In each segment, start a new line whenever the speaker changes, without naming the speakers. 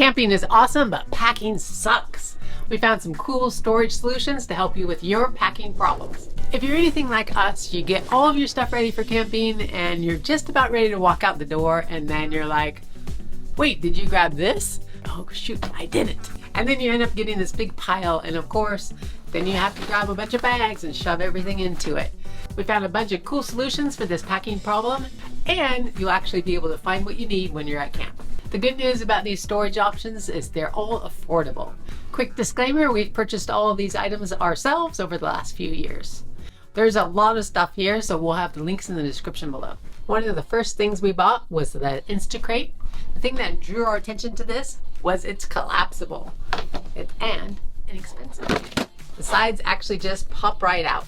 Camping is awesome, but packing sucks. We found some cool storage solutions to help you with your packing problems. If you're anything like us, you get all of your stuff ready for camping and you're just about ready to walk out the door, and then you're like, wait, did you grab this? Oh shoot, I didn't. And then you end up getting this big pile, and of course, then you have to grab a bunch of bags and shove everything into it. We found a bunch of cool solutions for this packing problem, and you'll actually be able to find what you need when you're at camp. The good news about these storage options is they're all affordable. Quick disclaimer, we've purchased all of these items ourselves over the last few years. There's a lot of stuff here, so we'll have the links in the description below. One of the first things we bought was the InstaCrate. The thing that drew our attention to this was it's collapsible and inexpensive. The sides actually just pop right out.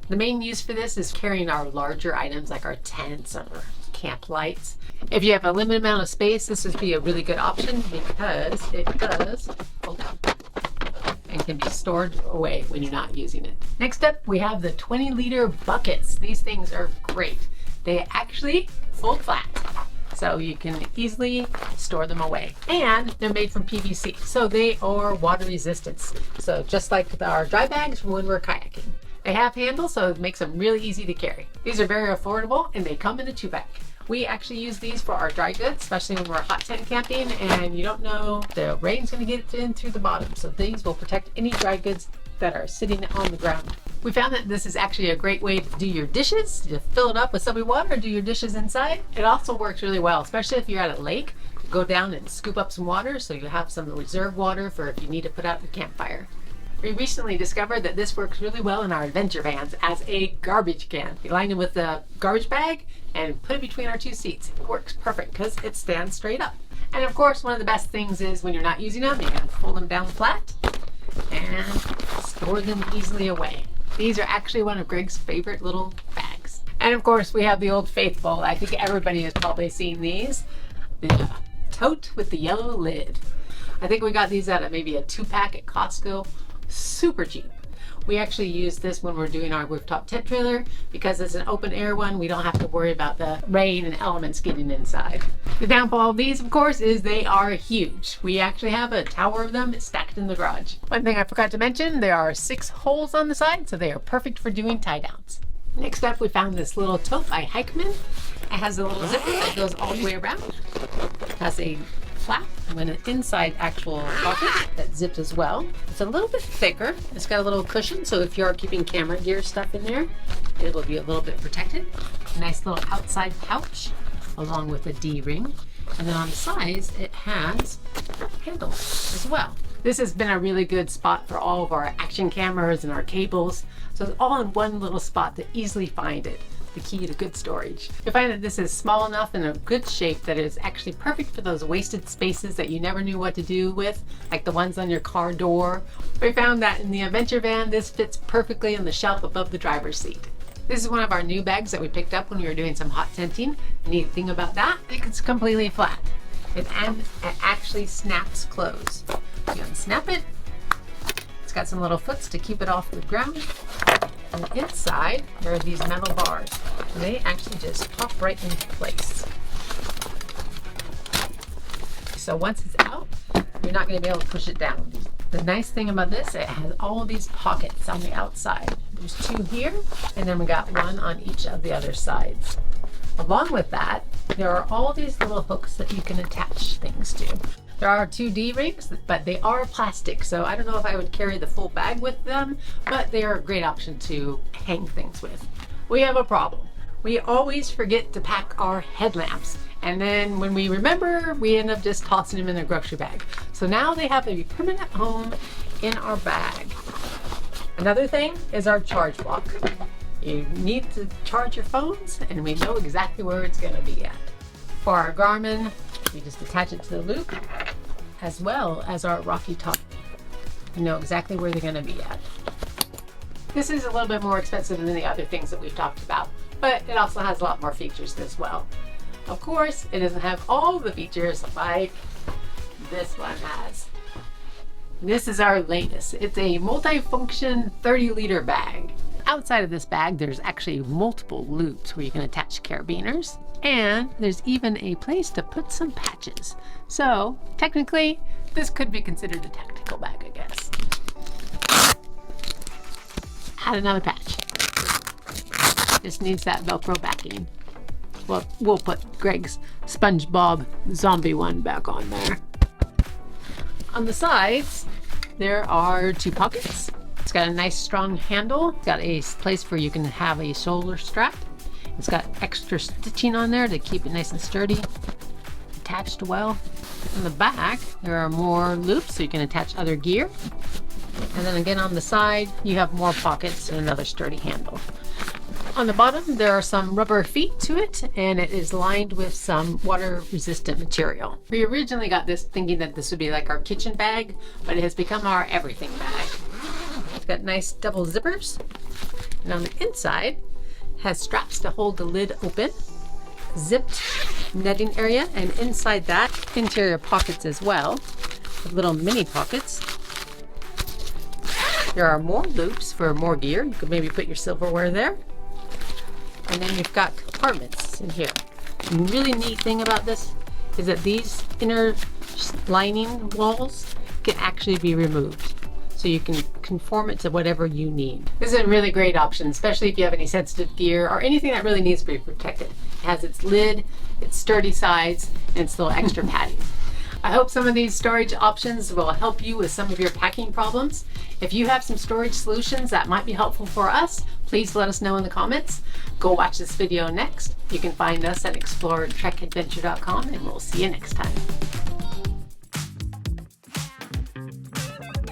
The main use for this is carrying our larger items like our tents or camp lights. If you have a limited amount of space, this would be a really good option because it does fold down and can be stored away when you're not using it. Next up, we have the 20-liter buckets. These things are great. They actually fold flat, so you can easily store them away. And they're made from PVC, so they are water resistant. So just like our dry bags when we're kayaking. They have handles, so it makes them really easy to carry. These are very affordable, and they come in a 2-pack. We actually use these for our dry goods, especially when we're hot tent camping and you don't know the rain's going to get in through the bottom. So these will protect any dry goods that are sitting on the ground. We found that this is actually a great way to do your dishes, to fill it up with soapy water, do your dishes inside. It also works really well, especially if you're at a lake. Go down and scoop up some water so you have some reserve water for if you need to put out the campfire. We recently discovered that this works really well in our adventure vans as a garbage can. You line it with a garbage bag and put it between our 2 seats. It works perfect because it stands straight up. And of course, one of the best things is when you're not using them, you can fold them down flat and store them easily away. These are actually one of Greg's favorite little bags. And of course, we have the old faithful. I think everybody has probably seen these. The tote with the yellow lid. I think we got these at maybe a 2-pack at Costco. Super cheap. We actually use this when we're doing our rooftop tent trailer because it's an open air one. We don't have to worry about the rain and elements getting inside. The downfall of these, of course, is they are huge. We actually have a tower of them stacked in the garage. One thing I forgot to mention, there are 6 holes on the side, so they are perfect for doing tie downs. Next up, we found this little tote by Hikeman. It has a little zipper that goes all the way around. It has a flap and an inside actual pocket that zips as well. It's a little bit thicker. It's got a little cushion, so if you're keeping camera gear stuff in there, it will be a little bit protected. A nice little outside pouch along with a D-ring. And then on the sides, it has handles as well. This has been a really good spot for all of our action cameras and our cables. So it's all in one little spot to easily find it. The key to good storage. You find that this is small enough and a good shape that it is actually perfect for those wasted spaces that you never knew what to do with, like the ones on your car door. We found that in the adventure van, this fits perfectly on the shelf above the driver's seat. This is one of our new bags that we picked up when we were doing some hot tenting. The neat thing about that, it's completely flat. It actually snaps closed. You unsnap it. It's got some little foots to keep it off the ground. And inside, there are these metal bars. And they actually just pop right into place. So once it's out, you're not going to be able to push it down. The nice thing about this, it has all these pockets on the outside. There's 2 here, and then we got 1 on each of the other sides. Along with that, there are all these little hooks that you can attach things to. There are 2 D-rings, but they are plastic, so I don't know if I would carry the full bag with them, but they are a great option to hang things with. We have a problem. We always forget to pack our headlamps, and then when we remember, we end up just tossing them in the grocery bag. So now they have a permanent home in our bag. Another thing is our charge block. You need to charge your phones, and we know exactly where it's going to be at. For our Garmin, we just attach it to the loop, as well as our Rocky Top. You know exactly where they're going to be at. This is a little bit more expensive than the other things that we've talked about, but it also has a lot more features as well. Of course, it doesn't have all the features like this one has. This is our latest. It's a multi-function 30-liter bag. Outside of this bag, there's actually multiple loops where you can attach carabiners, and there's even a place to put some patches. So technically, This could be considered a tactical bag, I guess. Add another patch. Just needs that Velcro backing. Well, we'll put Greg's SpongeBob zombie one back on there. On the sides, there are 2 pockets. It's got a nice strong handle. It's got a place where you can have a shoulder strap. It's got extra stitching on there to keep it nice and sturdy. Attached well. On the back, there are more loops so you can attach other gear. And then again on the side, you have more pockets and another sturdy handle. On the bottom, there are some rubber feet to it, and it is lined with some water-resistant material. We originally got this thinking that this would be like our kitchen bag, but it has become our everything bag. It's got nice double zippers, and on the inside, has straps to hold the lid open, zipped netting area, and inside that, interior pockets as well, with little mini pockets. There are more loops for more gear. You could maybe put your silverware there. And then you've got compartments in here. The really neat thing about this is that these inner lining walls can actually be removed. So you can conform it to whatever you need. This is a really great option, especially if you have any sensitive gear or anything that really needs to be protected. It has its lid, its sturdy sides, and its little extra padding. I hope some of these storage options will help you with some of your packing problems. If you have some storage solutions that might be helpful for us, please let us know in the comments. Go watch this video next. You can find us at exploretrekadventure.com, and we'll see you next time.